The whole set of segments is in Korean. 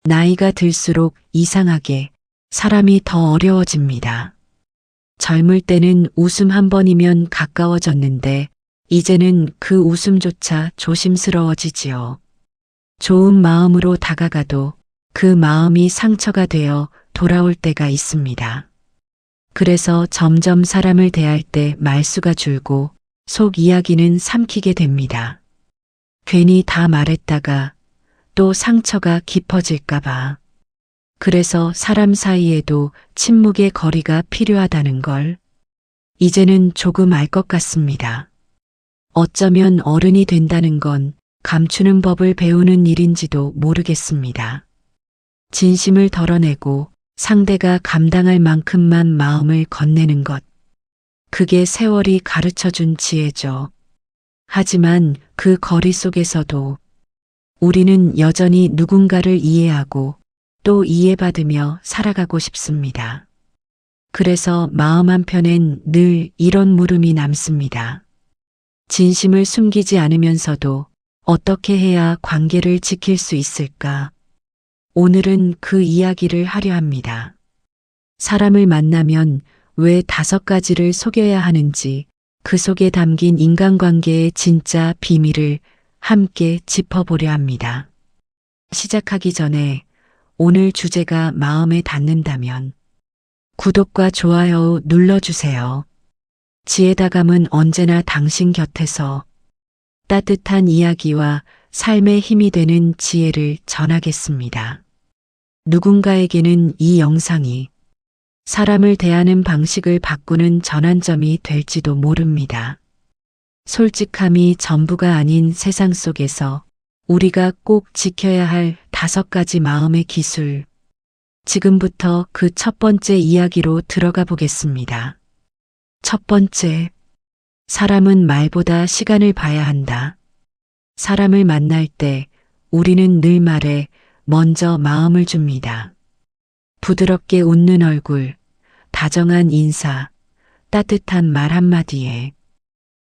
나이가 들수록 이상하게 사람이 더 어려워집니다. 젊을 때는 웃음 한 번이면 가까워졌는데 이제는 그 웃음조차 조심스러워지지요. 좋은 마음으로 다가가도 그 마음이 상처가 되어 돌아올 때가 있습니다. 그래서 점점 사람을 대할 때 말수가 줄고 속 이야기는 삼키게 됩니다. 괜히 다 말했다가 또 상처가 깊어질까봐. 그래서 사람 사이에도 침묵의 거리가 필요하다는 걸 이제는 조금 알 것 같습니다. 어쩌면 어른이 된다는 건 감추는 법을 배우는 일인지도 모르겠습니다. 진심을 덜어내고 상대가 감당할 만큼만 마음을 건네는 것. 그게 세월이 가르쳐준 지혜죠. 하지만 그 거리 속에서도 우리는 여전히 누군가를 이해하고 또 이해받으며 살아가고 싶습니다. 그래서 마음 한편엔 늘 이런 물음이 남습니다. 진심을 숨기지 않으면서도 어떻게 해야 관계를 지킬 수 있을까? 오늘은 그 이야기를 하려 합니다. 사람을 만나면 왜 5가지를 속여야 하는지 그 속에 담긴 인간관계의 진짜 비밀을 함께 짚어보려 합니다. 시작하기 전에 오늘 주제가 마음에 닿는다면 구독과 좋아요 눌러주세요. 지혜다감은 언제나 당신 곁에서 따뜻한 이야기와 삶의 힘이 되는 지혜를 전하겠습니다. 누군가에게는 이 영상이 사람을 대하는 방식을 바꾸는 전환점이 될지도 모릅니다. 솔직함이 전부가 아닌 세상 속에서 우리가 꼭 지켜야 할 5가지 마음의 기술. 지금부터 그 첫 번째 이야기로 들어가 보겠습니다. 첫 번째, 사람은 말보다 시간을 봐야 한다. 사람을 만날 때 우리는 늘 말에 먼저 마음을 줍니다. 부드럽게 웃는 얼굴, 다정한 인사, 따뜻한 말 한마디에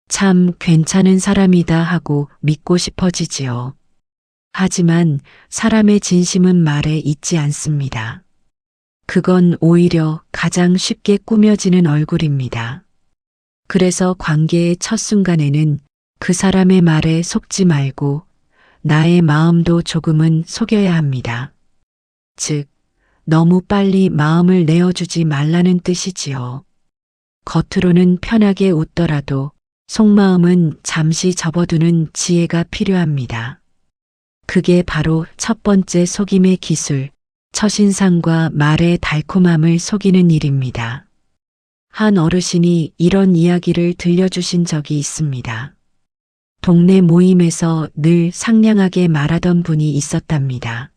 참 괜찮은 사람이다 하고 믿고 싶어지지요. 하지만 사람의 진심은 말에 있지 않습니다. 그건 오히려 가장 쉽게 꾸며지는 얼굴입니다. 그래서 관계의 첫 순간에는 그 사람의 말에 속지 말고 나의 마음도 조금은 속여야 합니다. 즉, 너무 빨리 마음을 내어주지 말라는 뜻이지요. 겉으로는 편하게 웃더라도 속마음은 잠시 접어두는 지혜가 필요합니다. 그게 바로 첫 번째 속임의 기술, 첫인상과 말의 달콤함을 속이는 일입니다. 한 어르신이 이런 이야기를 들려주신 적이 있습니다. 동네 모임에서 늘 상냥하게 말하던 분이 있었답니다.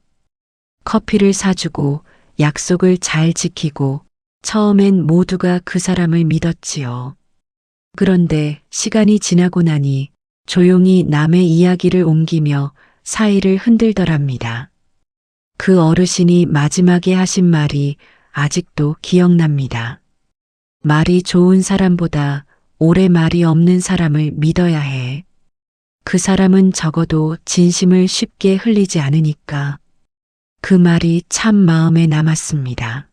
커피를 사주고 약속을 잘 지키고 처음엔 모두가 그 사람을 믿었지요. 그런데 시간이 지나고 나니 조용히 남의 이야기를 옮기며 사이를 흔들더랍니다. 그 어르신이 마지막에 하신 말이 아직도 기억납니다. 말이 좋은 사람보다 오래 말이 없는 사람을 믿어야 해. 그 사람은 적어도 진심을 쉽게 흘리지 않으니까. 그 말이 참 마음에 남았습니다.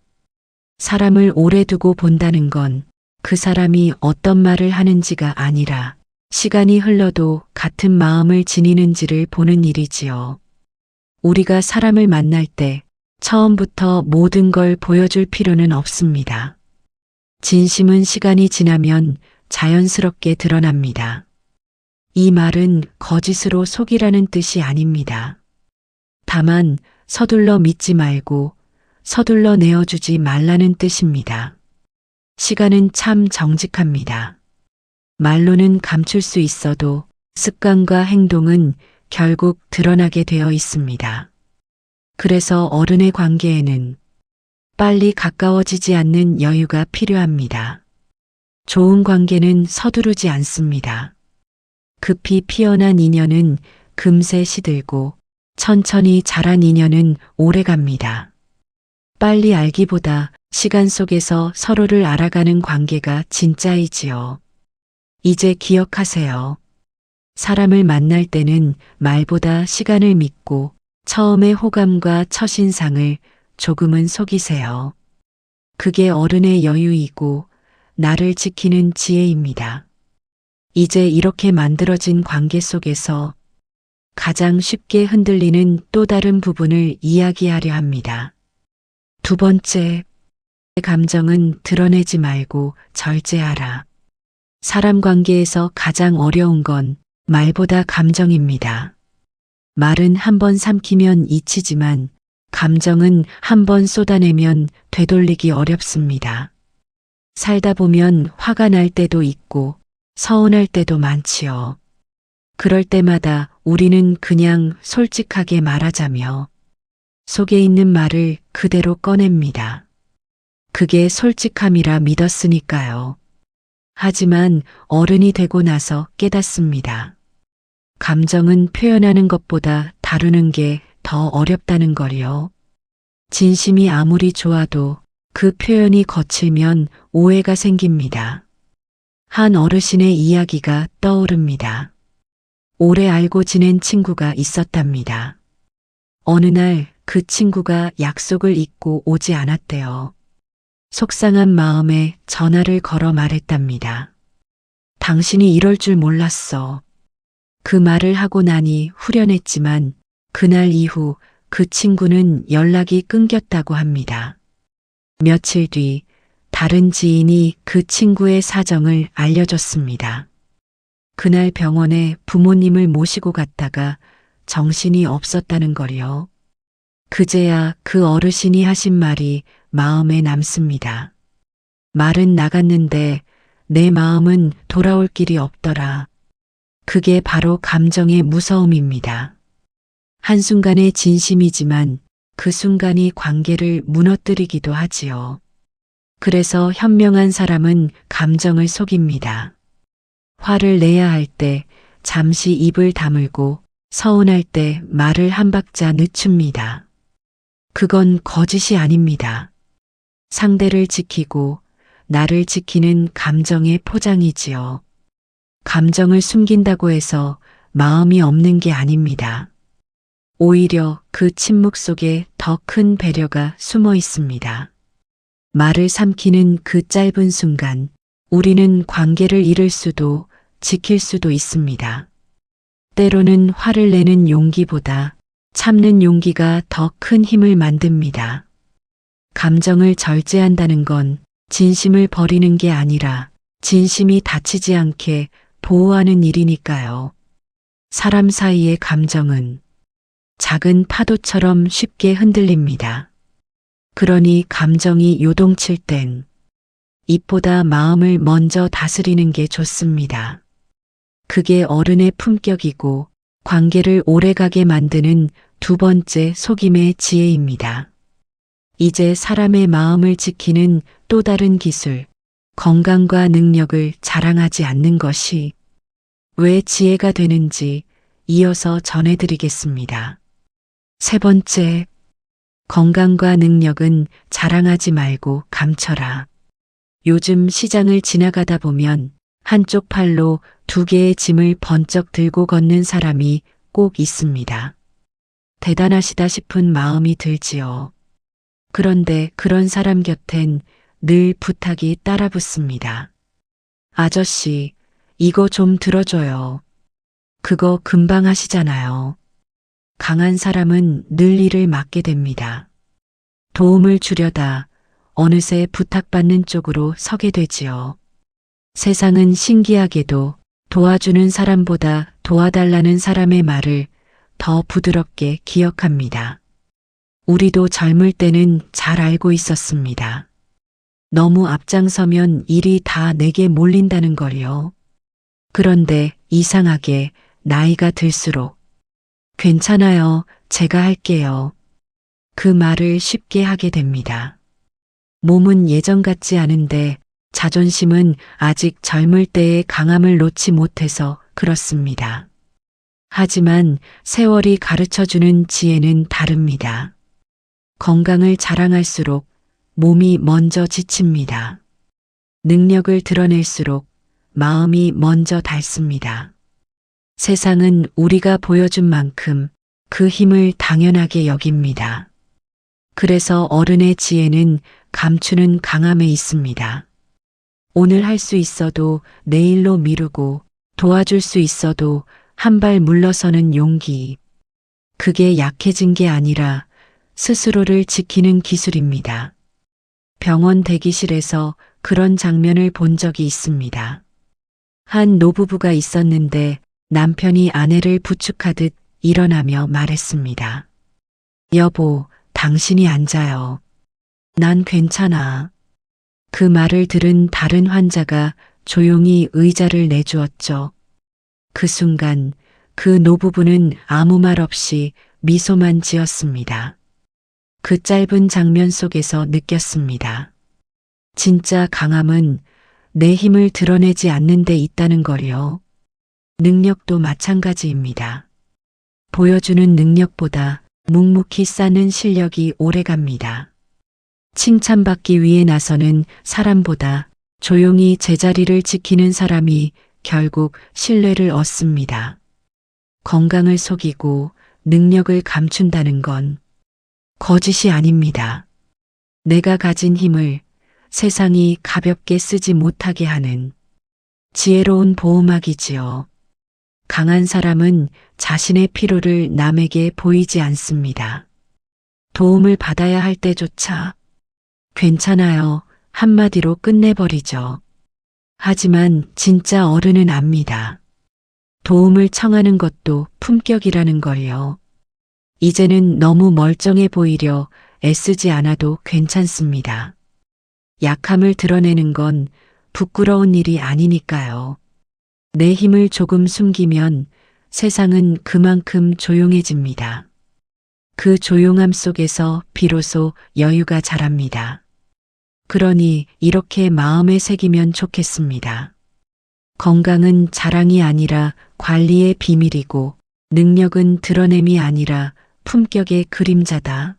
사람을 오래 두고 본다는 건 그 사람이 어떤 말을 하는지가 아니라 시간이 흘러도 같은 마음을 지니는지를 보는 일이지요. 우리가 사람을 만날 때 처음부터 모든 걸 보여줄 필요는 없습니다. 진심은 시간이 지나면 자연스럽게 드러납니다. 이 말은 거짓으로 속이라는 뜻이 아닙니다. 다만 서둘러 믿지 말고 서둘러 내어주지 말라는 뜻입니다. 시간은 참 정직합니다. 말로는 감출 수 있어도 습관과 행동은 결국 드러나게 되어 있습니다. 그래서 어른의 관계에는 빨리 가까워지지 않는 여유가 필요합니다. 좋은 관계는 서두르지 않습니다. 급히 피어난 인연은 금세 시들고 천천히 자란 인연은 오래갑니다. 빨리 알기보다 시간 속에서 서로를 알아가는 관계가 진짜이지요. 이제 기억하세요. 사람을 만날 때는 말보다 시간을 믿고 처음의 호감과 첫인상을 조금은 속이세요. 그게 어른의 여유이고 나를 지키는 지혜입니다. 이제 이렇게 만들어진 관계 속에서 가장 쉽게 흔들리는 또 다른 부분을 이야기하려 합니다. 두 번째, 감정은 드러내지 말고 절제하라. 사람 관계에서 가장 어려운 건 말보다 감정입니다. 말은 한 번 삼키면 잊히지만 감정은 한 번 쏟아내면 되돌리기 어렵습니다. 살다 보면 화가 날 때도 있고 서운할 때도 많지요. 그럴 때마다 우리는 그냥 솔직하게 말하자며 속에 있는 말을 그대로 꺼냅니다. 그게 솔직함이라 믿었으니까요. 하지만 어른이 되고 나서 깨닫습니다. 감정은 표현하는 것보다 다루는 게 더 어렵다는 걸요. 진심이 아무리 좋아도 그 표현이 거칠면 오해가 생깁니다. 한 어르신의 이야기가 떠오릅니다. 오래 알고 지낸 친구가 있었답니다. 어느 날 그 친구가 약속을 잊고 오지 않았대요. 속상한 마음에 전화를 걸어 말했답니다. 당신이 이럴 줄 몰랐어. 그 말을 하고 나니 후련했지만 그날 이후 그 친구는 연락이 끊겼다고 합니다. 며칠 뒤 다른 지인이 그 친구의 사정을 알려줬습니다. 그날 병원에 부모님을 모시고 갔다가 정신이 없었다는 걸요. 그제야 그 어르신이 하신 말이 마음에 남습니다. 말은 나갔는데 내 마음은 돌아올 길이 없더라. 그게 바로 감정의 무서움입니다. 한순간의 진심이지만 그 순간이 관계를 무너뜨리기도 하지요. 그래서 현명한 사람은 감정을 속입니다. 화를 내야 할 때 잠시 입을 다물고 서운할 때 말을 한 박자 늦춥니다. 그건 거짓이 아닙니다. 상대를 지키고 나를 지키는 감정의 포장이지요. 감정을 숨긴다고 해서 마음이 없는 게 아닙니다. 오히려 그 침묵 속에 더 큰 배려가 숨어 있습니다. 말을 삼키는 그 짧은 순간 우리는 관계를 잃을 수도 지킬 수도 있습니다. 때로는 화를 내는 용기보다 참는 용기가 더 큰 힘을 만듭니다. 감정을 절제한다는 건 진심을 버리는 게 아니라 진심이 다치지 않게 보호하는 일이니까요. 사람 사이의 감정은 작은 파도처럼 쉽게 흔들립니다. 그러니 감정이 요동칠 땐 입보다 마음을 먼저 다스리는 게 좋습니다. 그게 어른의 품격이고 관계를 오래가게 만드는 두 번째 속임의 지혜입니다. 이제 사람의 마음을 지키는 또 다른 기술, 건강과 능력을 자랑하지 않는 것이 왜 지혜가 되는지 이어서 전해드리겠습니다. 세 번째, 건강과 능력은 자랑하지 말고 감춰라. 요즘 시장을 지나가다 보면 한쪽 팔로 두 개의 짐을 번쩍 들고 걷는 사람이 꼭 있습니다. 대단하시다 싶은 마음이 들지요. 그런데 그런 사람 곁엔 늘 부탁이 따라붙습니다. 아저씨, 이거 좀 들어줘요. 그거 금방 하시잖아요. 강한 사람은 늘 일을 맡게 됩니다. 도움을 주려다 어느새 부탁받는 쪽으로 서게 되지요. 세상은 신기하게도 도와주는 사람보다 도와달라는 사람의 말을 더 부드럽게 기억합니다. 우리도 젊을 때는 잘 알고 있었습니다. 너무 앞장서면 일이 다 내게 몰린다는 걸요. 그런데 이상하게 나이가 들수록 괜찮아요, 제가 할게요. 그 말을 쉽게 하게 됩니다. 몸은 예전 같지 않은데 자존심은 아직 젊을 때의 강함을 놓지 못해서 그렇습니다. 하지만 세월이 가르쳐주는 지혜는 다릅니다. 건강을 자랑할수록 몸이 먼저 지칩니다. 능력을 드러낼수록 마음이 먼저 닳습니다. 세상은 우리가 보여준 만큼 그 힘을 당연하게 여깁니다. 그래서 어른의 지혜는 감추는 강함에 있습니다. 오늘 할 수 있어도 내일로 미루고 도와줄 수 있어도 한 발 물러서는 용기. 그게 약해진 게 아니라 스스로를 지키는 기술입니다. 병원 대기실에서 그런 장면을 본 적이 있습니다. 한 노부부가 있었는데 남편이 아내를 부축하듯 일어나며 말했습니다. 여보, 당신이 앉아요. 난 괜찮아. 그 말을 들은 다른 환자가 조용히 의자를 내주었죠. 그 순간 그 노부부는 아무 말 없이 미소만 지었습니다. 그 짧은 장면 속에서 느꼈습니다. 진짜 강함은 내 힘을 드러내지 않는 데 있다는 걸요. 능력도 마찬가지입니다. 보여주는 능력보다 묵묵히 쌓는 실력이 오래갑니다. 칭찬받기 위해 나서는 사람보다 조용히 제자리를 지키는 사람이 결국 신뢰를 얻습니다. 건강을 속이고 능력을 감춘다는 건 거짓이 아닙니다. 내가 가진 힘을 세상이 가볍게 쓰지 못하게 하는 지혜로운 보호막이지요. 강한 사람은 자신의 필요를 남에게 보이지 않습니다. 도움을 받아야 할 때조차 괜찮아요 한마디로 끝내버리죠. 하지만 진짜 어른은 압니다. 도움을 청하는 것도 품격이라는 걸요. 이제는 너무 멀쩡해 보이려 애쓰지 않아도 괜찮습니다. 약함을 드러내는 건 부끄러운 일이 아니니까요. 내 힘을 조금 숨기면 세상은 그만큼 조용해집니다. 그 조용함 속에서 비로소 여유가 자랍니다. 그러니 이렇게 마음에 새기면 좋겠습니다. 건강은 자랑이 아니라 관리의 비밀이고 능력은 드러냄이 아니라 품격의 그림자다.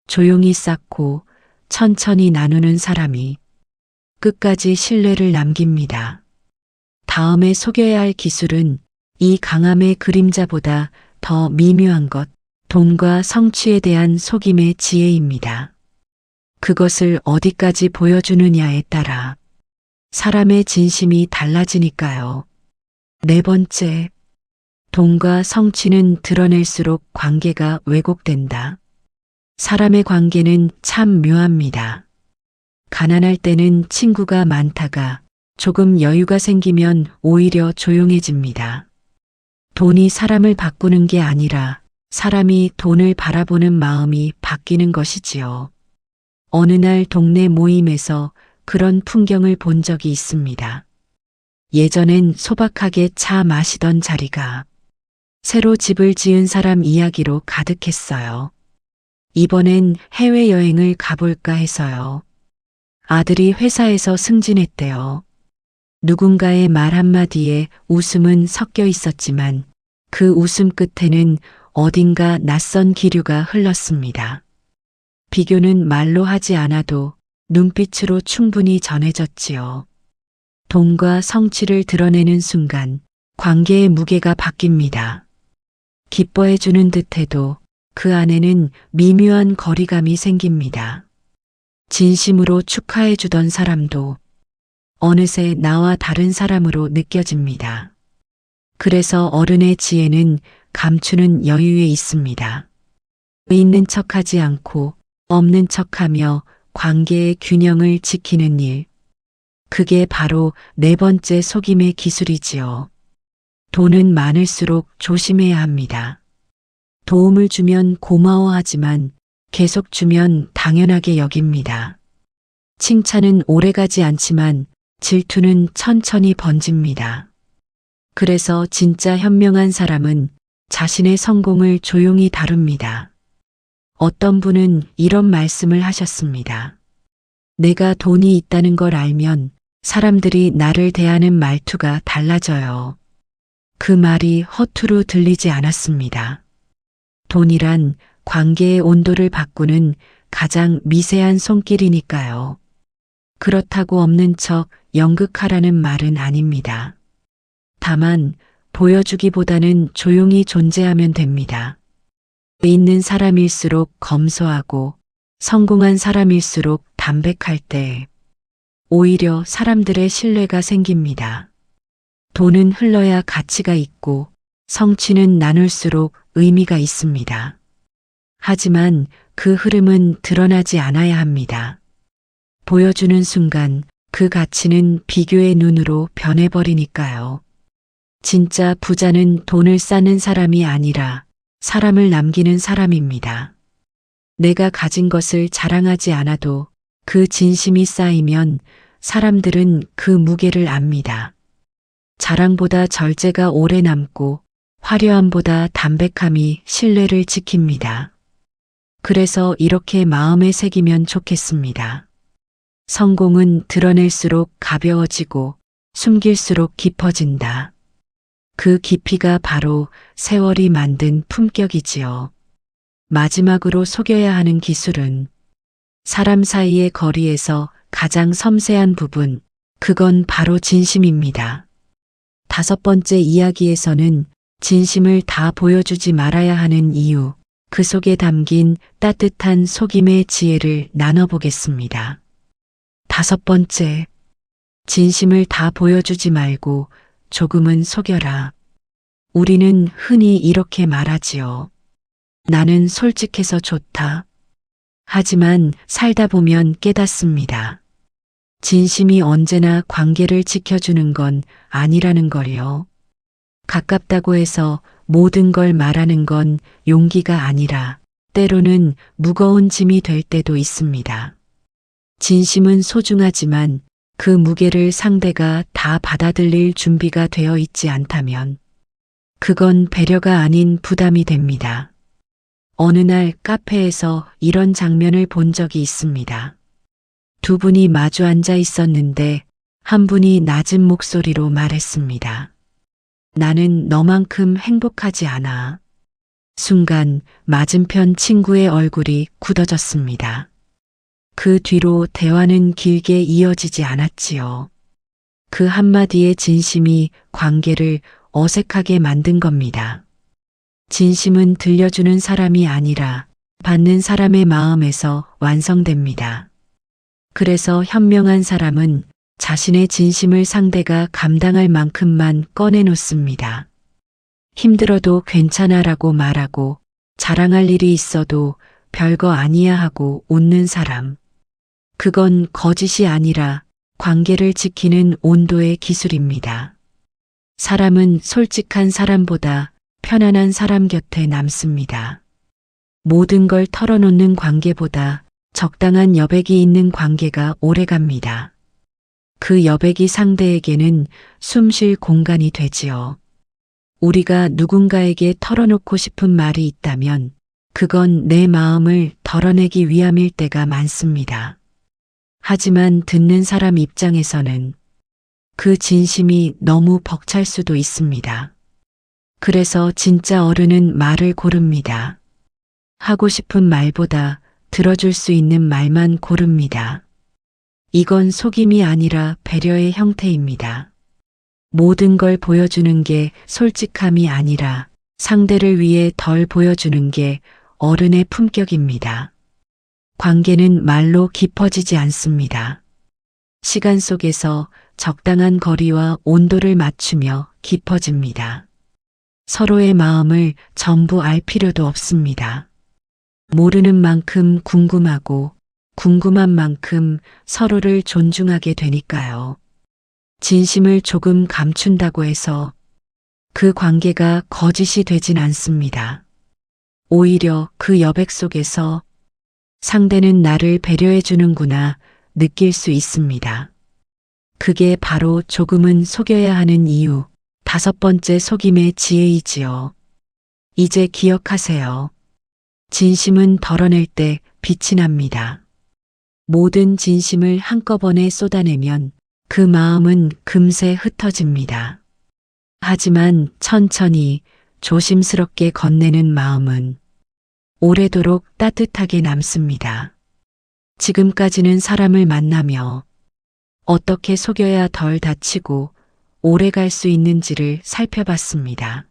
조용히 쌓고 천천히 나누는 사람이 끝까지 신뢰를 남깁니다. 다음에 소개해야 할 기술은 이 강함의 그림자보다 더 미묘한 것, 돈과 성취에 대한 속임의 지혜입니다. 그것을 어디까지 보여주느냐에 따라 사람의 진심이 달라지니까요. 네 번째, 돈과 성취는 드러낼수록 관계가 왜곡된다. 사람의 관계는 참 묘합니다. 가난할 때는 친구가 많다가 조금 여유가 생기면 오히려 조용해집니다. 돈이 사람을 바꾸는 게 아니라 사람이 돈을 바라보는 마음이 바뀌는 것이지요. 어느 날 동네 모임에서 그런 풍경을 본 적이 있습니다. 예전엔 소박하게 차 마시던 자리가 새로 집을 지은 사람 이야기로 가득했어요. 이번엔 해외여행을 가볼까 해서요. 아들이 회사에서 승진했대요. 누군가의 말 한마디에 웃음은 섞여 있었지만 그 웃음 끝에는 어딘가 낯선 기류가 흘렀습니다. 비교는 말로 하지 않아도 눈빛으로 충분히 전해졌지요. 돈과 성취를 드러내는 순간 관계의 무게가 바뀝니다. 기뻐해주는 듯해도 그 안에는 미묘한 거리감이 생깁니다. 진심으로 축하해주던 사람도 어느새 나와 다른 사람으로 느껴집니다. 그래서 어른의 지혜는 감추는 여유에 있습니다. 있는 척하지 않고 없는 척하며 관계의 균형을 지키는 일. 그게 바로 네 번째 속임의 기술이지요. 돈은 많을수록 조심해야 합니다. 도움을 주면 고마워하지만 계속 주면 당연하게 여깁니다. 칭찬은 오래가지 않지만 질투는 천천히 번집니다. 그래서 진짜 현명한 사람은 자신의 성공을 조용히 다룹니다. 어떤 분은 이런 말씀을 하셨습니다. 내가 돈이 있다는 걸 알면 사람들이 나를 대하는 말투가 달라져요. 그 말이 허투루 들리지 않았습니다. 돈이란 관계의 온도를 바꾸는 가장 미세한 손길이니까요. 그렇다고 없는 척 연극하라는 말은 아닙니다. 다만 보여주기보다는 조용히 존재하면 됩니다. 있는 사람일수록 검소하고 성공한 사람일수록 담백할 때 오히려 사람들의 신뢰가 생깁니다. 돈은 흘러야 가치가 있고 성취는 나눌수록 의미가 있습니다. 하지만 그 흐름은 드러나지 않아야 합니다. 보여주는 순간 그 가치는 비교의 눈으로 변해버리니까요. 진짜 부자는 돈을 쌓는 사람이 아니라 사람을 남기는 사람입니다. 내가 가진 것을 자랑하지 않아도 그 진심이 쌓이면 사람들은 그 무게를 압니다. 자랑보다 절제가 오래 남고 화려함보다 담백함이 신뢰를 지킵니다. 그래서 이렇게 마음에 새기면 좋겠습니다. 성공은 드러낼수록 가벼워지고 숨길수록 깊어진다. 그 깊이가 바로 세월이 만든 품격이지요. 마지막으로 속여야 하는 기술은 사람 사이의 거리에서 가장 섬세한 부분, 그건 바로 진심입니다. 5번째 이야기에서는 진심을 다 보여주지 말아야 하는 이유, 그 속에 담긴 따뜻한 속임의 지혜를 나눠보겠습니다. 5번째, 진심을 다 보여주지 말고 조금은 속여라. 우리는 흔히 이렇게 말하지요. 나는 솔직해서 좋다. 하지만 살다 보면 깨닫습니다. 진심이 언제나 관계를 지켜주는 건 아니라는 걸요. 가깝다고 해서 모든 걸 말하는 건 용기가 아니라 때로는 무거운 짐이 될 때도 있습니다. 진심은 소중하지만 그 무게를 상대가 다 받아들일 준비가 되어 있지 않다면 그건 배려가 아닌 부담이 됩니다. 어느 날 카페에서 이런 장면을 본 적이 있습니다. 두 분이 마주 앉아 있었는데 한 분이 낮은 목소리로 말했습니다. 나는 너만큼 행복하지 않아. 순간 맞은편 친구의 얼굴이 굳어졌습니다. 그 뒤로 대화는 길게 이어지지 않았지요. 그 한마디의 진심이 관계를 어색하게 만든 겁니다. 진심은 들려주는 사람이 아니라 받는 사람의 마음에서 완성됩니다. 그래서 현명한 사람은 자신의 진심을 상대가 감당할 만큼만 꺼내놓습니다. 힘들어도 괜찮아라고 말하고 자랑할 일이 있어도 별거 아니야 하고 웃는 사람. 그건 거짓이 아니라 관계를 지키는 온도의 기술입니다. 사람은 솔직한 사람보다 편안한 사람 곁에 남습니다. 모든 걸 털어놓는 관계보다 적당한 여백이 있는 관계가 오래갑니다. 그 여백이 상대에게는 숨 쉴 공간이 되지요. 우리가 누군가에게 털어놓고 싶은 말이 있다면 그건 내 마음을 덜어내기 위함일 때가 많습니다. 하지만 듣는 사람 입장에서는 그 진심이 너무 벅찰 수도 있습니다. 그래서 진짜 어른은 말을 고릅니다. 하고 싶은 말보다 들어줄 수 있는 말만 고릅니다. 이건 속임이 아니라 배려의 형태입니다. 모든 걸 보여주는 게 솔직함이 아니라 상대를 위해 덜 보여주는 게 어른의 품격입니다. 관계는 말로 깊어지지 않습니다. 시간 속에서 적당한 거리와 온도를 맞추며 깊어집니다. 서로의 마음을 전부 알 필요도 없습니다. 모르는 만큼 궁금하고 궁금한 만큼 서로를 존중하게 되니까요. 진심을 조금 감춘다고 해서 그 관계가 거짓이 되진 않습니다. 오히려 그 여백 속에서 상대는 나를 배려해 주는구나 느낄 수 있습니다. 그게 바로 조금은 속여야 하는 이유, 5번째 속임의 지혜이지요. 이제 기억하세요. 진심은 덜어낼 때 빛이 납니다. 모든 진심을 한꺼번에 쏟아내면 그 마음은 금세 흩어집니다. 하지만 천천히 조심스럽게 건네는 마음은 오래도록 따뜻하게 남습니다. 지금까지는 사람을 만나며 어떻게 속여야 덜 다치고 오래 갈 수 있는지를 살펴봤습니다.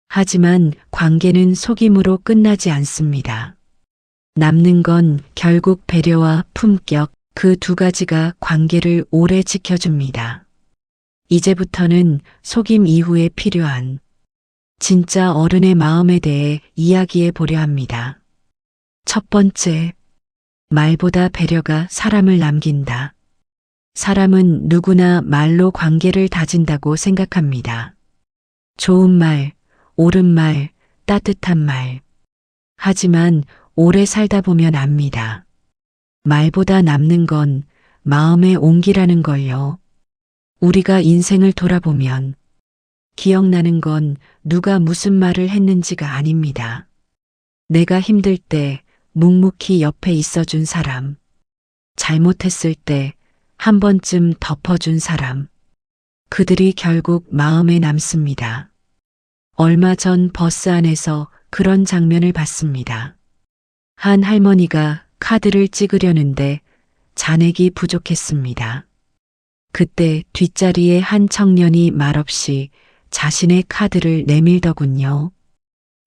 하지만 관계는 속임으로 끝나지 않습니다. 남는 건 결국 배려와 품격, 그 두 가지가 관계를 오래 지켜줍니다. 이제부터는 속임 이후에 필요한 진짜 어른의 마음에 대해 이야기해 보려 합니다. 첫 번째, 말보다 배려가 사람을 남긴다. 사람은 누구나 말로 관계를 다진다고 생각합니다. 좋은 말, 옳은 말, 따뜻한 말. 하지만 오래 살다 보면 압니다. 말보다 남는 건 마음의 온기라는 걸요. 우리가 인생을 돌아보면 기억나는 건 누가 무슨 말을 했는지가 아닙니다. 내가 힘들 때 묵묵히 옆에 있어준 사람, 잘못했을 때 한 번쯤 덮어준 사람, 그들이 결국 마음에 남습니다. 얼마 전 버스 안에서 그런 장면을 봤습니다. 한 할머니가 카드를 찍으려는데 잔액이 부족했습니다. 그때 뒷자리에 한 청년이 말없이 자신의 카드를 내밀더군요.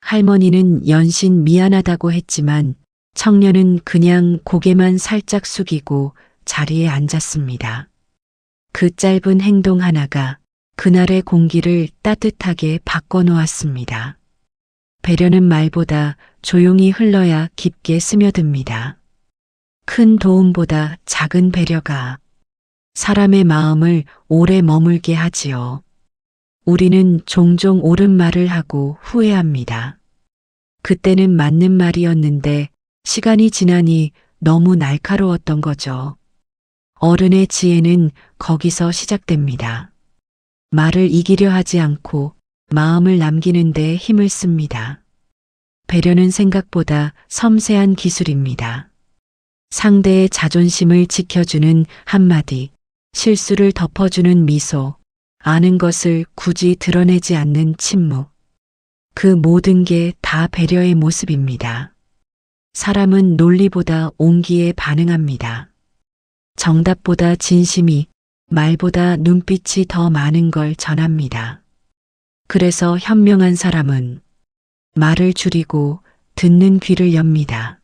할머니는 연신 미안하다고 했지만 청년은 그냥 고개만 살짝 숙이고 자리에 앉았습니다. 그 짧은 행동 하나가 그날의 공기를 따뜻하게 바꿔놓았습니다. 배려는 말보다 조용히 흘러야 깊게 스며듭니다. 큰 도움보다 작은 배려가 사람의 마음을 오래 머물게 하지요. 우리는 종종 옳은 말을 하고 후회합니다. 그때는 맞는 말이었는데 시간이 지나니 너무 날카로웠던 거죠. 어른의 지혜는 거기서 시작됩니다. 말을 이기려 하지 않고 마음을 남기는 데 힘을 씁니다. 배려는 생각보다 섬세한 기술입니다. 상대의 자존심을 지켜주는 한마디, 실수를 덮어주는 미소, 아는 것을 굳이 드러내지 않는 침묵. 그 모든 게 다 배려의 모습입니다. 사람은 논리보다 온기에 반응합니다. 정답보다 진심이, 말보다 눈빛이 더 많은 걸 전합니다. 그래서 현명한 사람은 말을 줄이고 듣는 귀를 엽니다.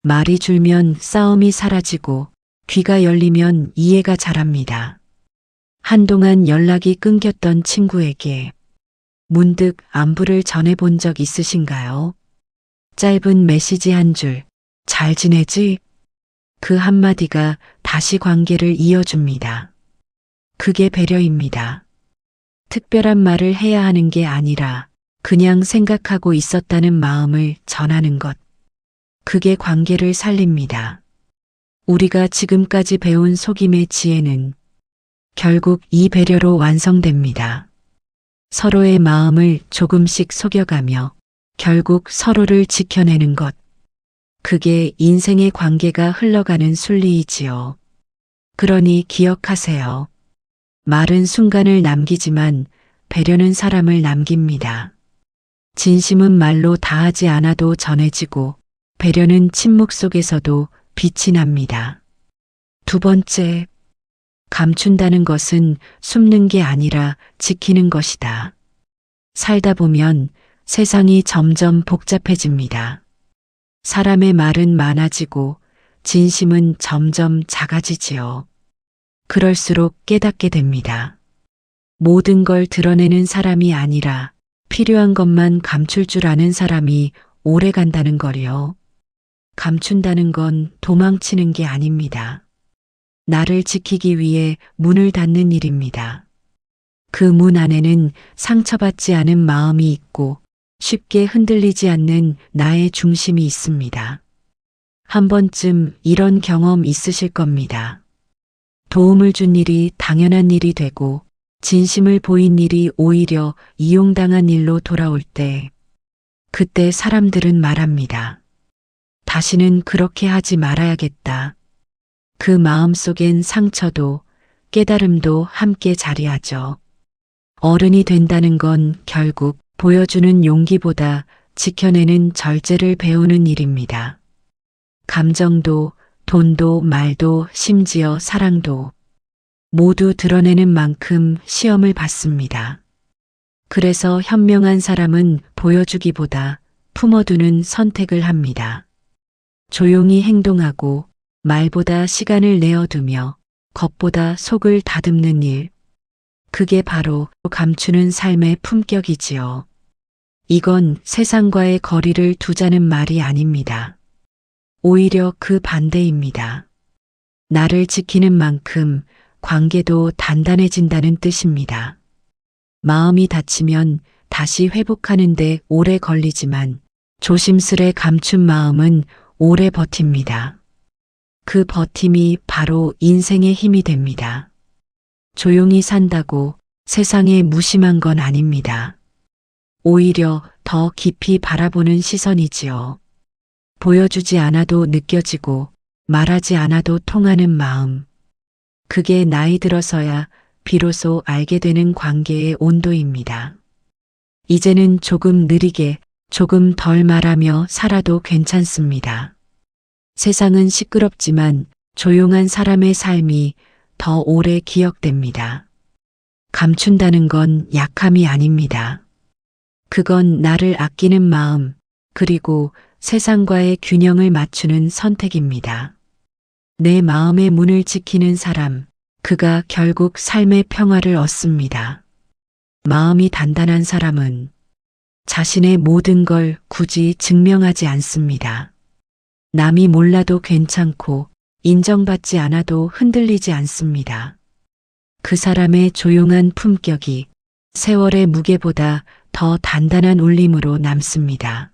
말이 줄면 싸움이 사라지고 귀가 열리면 이해가 자랍니다. 한동안 연락이 끊겼던 친구에게 문득 안부를 전해본 적 있으신가요? 짧은 메시지 한 줄, 잘 지내지? 그 한마디가 다시 관계를 이어줍니다. 그게 배려입니다. 특별한 말을 해야 하는 게 아니라 그냥 생각하고 있었다는 마음을 전하는 것. 그게 관계를 살립니다. 우리가 지금까지 배운 속임의 지혜는 결국 이 배려로 완성됩니다. 서로의 마음을 조금씩 속여가며 결국 서로를 지켜내는 것. 그게 인생의 관계가 흘러가는 순리이지요. 그러니 기억하세요. 말은 순간을 남기지만 배려는 사람을 남깁니다. 진심은 말로 다하지 않아도 전해지고 배려는 침묵 속에서도 빛이 납니다. 두 번째, 감춘다는 것은 숨는 게 아니라 지키는 것이다. 살다 보면 세상이 점점 복잡해집니다. 사람의 말은 많아지고 진심은 점점 작아지지요. 그럴수록 깨닫게 됩니다. 모든 걸 드러내는 사람이 아니라 필요한 것만 감출 줄 아는 사람이 오래 간다는 거요. 감춘다는 건 도망치는 게 아닙니다. 나를 지키기 위해 문을 닫는 일입니다. 그 문 안에는 상처받지 않은 마음이 있고 쉽게 흔들리지 않는 나의 중심이 있습니다. 한 번쯤 이런 경험 있으실 겁니다. 도움을 준 일이 당연한 일이 되고 진심을 보인 일이 오히려 이용당한 일로 돌아올 때 그때 사람들은 말합니다. 다시는 그렇게 하지 말아야겠다. 그 마음속엔 상처도 깨달음도 함께 자리하죠. 어른이 된다는 건 결국 보여주는 용기보다 지켜내는 절제를 배우는 일입니다. 감정도, 돈도, 말도, 심지어 사랑도 모두 드러내는 만큼 시험을 받습니다. 그래서 현명한 사람은 보여주기보다 품어두는 선택을 합니다. 조용히 행동하고 말보다 시간을 내어두며 겉보다 속을 다듬는 일. 그게 바로 감추는 삶의 품격이지요. 이건 세상과의 거리를 두자는 말이 아닙니다. 오히려 그 반대입니다. 나를 지키는 만큼 관계도 단단해진다는 뜻입니다. 마음이 다치면 다시 회복하는데 오래 걸리지만 조심스레 감춘 마음은 오래 버팁니다. 그 버팀이 바로 인생의 힘이 됩니다. 조용히 산다고 세상에 무심한 건 아닙니다. 오히려 더 깊이 바라보는 시선이지요. 보여주지 않아도 느껴지고 말하지 않아도 통하는 마음. 그게 나이 들어서야 비로소 알게 되는 관계의 온도입니다. 이제는 조금 느리게, 조금 덜 말하며 살아도 괜찮습니다. 세상은 시끄럽지만 조용한 사람의 삶이 더 오래 기억됩니다. 감춘다는 건 약함이 아닙니다. 그건 나를 아끼는 마음, 그리고 세상과의 균형을 맞추는 선택입니다. 내 마음의 문을 지키는 사람, 그가 결국 삶의 평화를 얻습니다. 마음이 단단한 사람은 자신의 모든 걸 굳이 증명하지 않습니다. 남이 몰라도 괜찮고 인정받지 않아도 흔들리지 않습니다. 그 사람의 조용한 품격이 세월의 무게보다 더 단단한 울림으로 남습니다.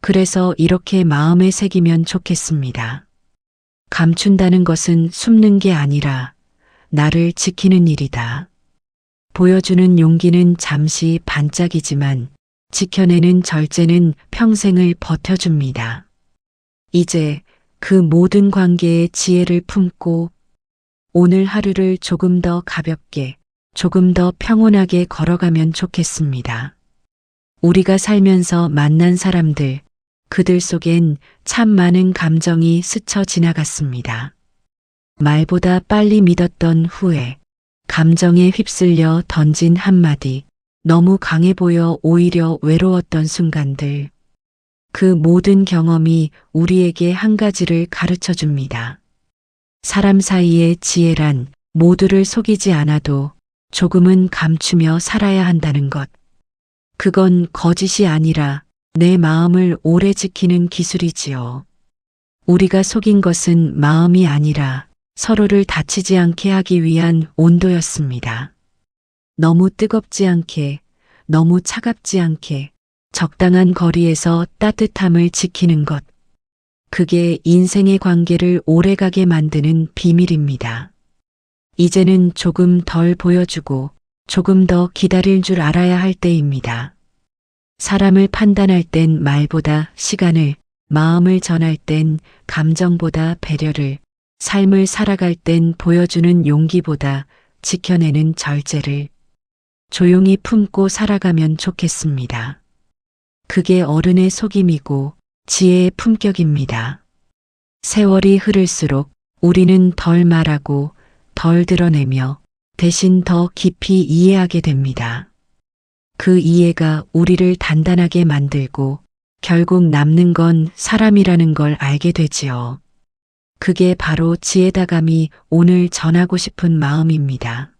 그래서 이렇게 마음에 새기면 좋겠습니다. 감춘다는 것은 숨는 게 아니라 나를 지키는 일이다. 보여주는 용기는 잠시 반짝이지만 지켜내는 절제는 평생을 버텨줍니다. 이제 그 모든 관계의 지혜를 품고 오늘 하루를 조금 더 가볍게, 조금 더 평온하게 걸어가면 좋겠습니다. 우리가 살면서 만난 사람들, 그들 속엔 참 많은 감정이 스쳐 지나갔습니다. 말보다 빨리 믿었던 후회, 감정에 휩쓸려 던진 한마디, 너무 강해 보여 오히려 외로웠던 순간들. 그 모든 경험이 우리에게 한 가지를 가르쳐 줍니다. 사람 사이의 지혜란 모두를 속이지 않아도 조금은 감추며 살아야 한다는 것. 그건 거짓이 아니라 내 마음을 오래 지키는 기술이지요. 우리가 속인 것은 마음이 아니라 서로를 다치지 않게 하기 위한 온도였습니다. 너무 뜨겁지 않게, 너무 차갑지 않게 적당한 거리에서 따뜻함을 지키는 것. 그게 인생의 관계를 오래가게 만드는 비밀입니다. 이제는 조금 덜 보여주고 조금 더 기다릴 줄 알아야 할 때입니다. 사람을 판단할 땐 말보다 시간을, 마음을 전할 땐 감정보다 배려를, 삶을 살아갈 땐 보여주는 용기보다 지켜내는 절제를 조용히 품고 살아가면 좋겠습니다. 그게 어른의 속임이고 지혜의 품격입니다. 세월이 흐를수록 우리는 덜 말하고 덜 드러내며 대신 더 깊이 이해하게 됩니다. 그 이해가 우리를 단단하게 만들고 결국 남는 건 사람이라는 걸 알게 되지요. 그게 바로 지혜다감이 오늘 전하고 싶은 마음입니다.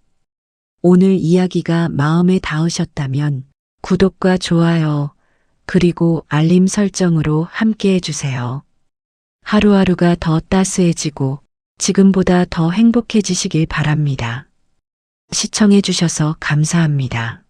오늘 이야기가 마음에 닿으셨다면 구독과 좋아요, 그리고 알림 설정으로 함께 해주세요. 하루하루가 더 따스해지고 지금보다 더 행복해지시길 바랍니다. 시청해주셔서 감사합니다.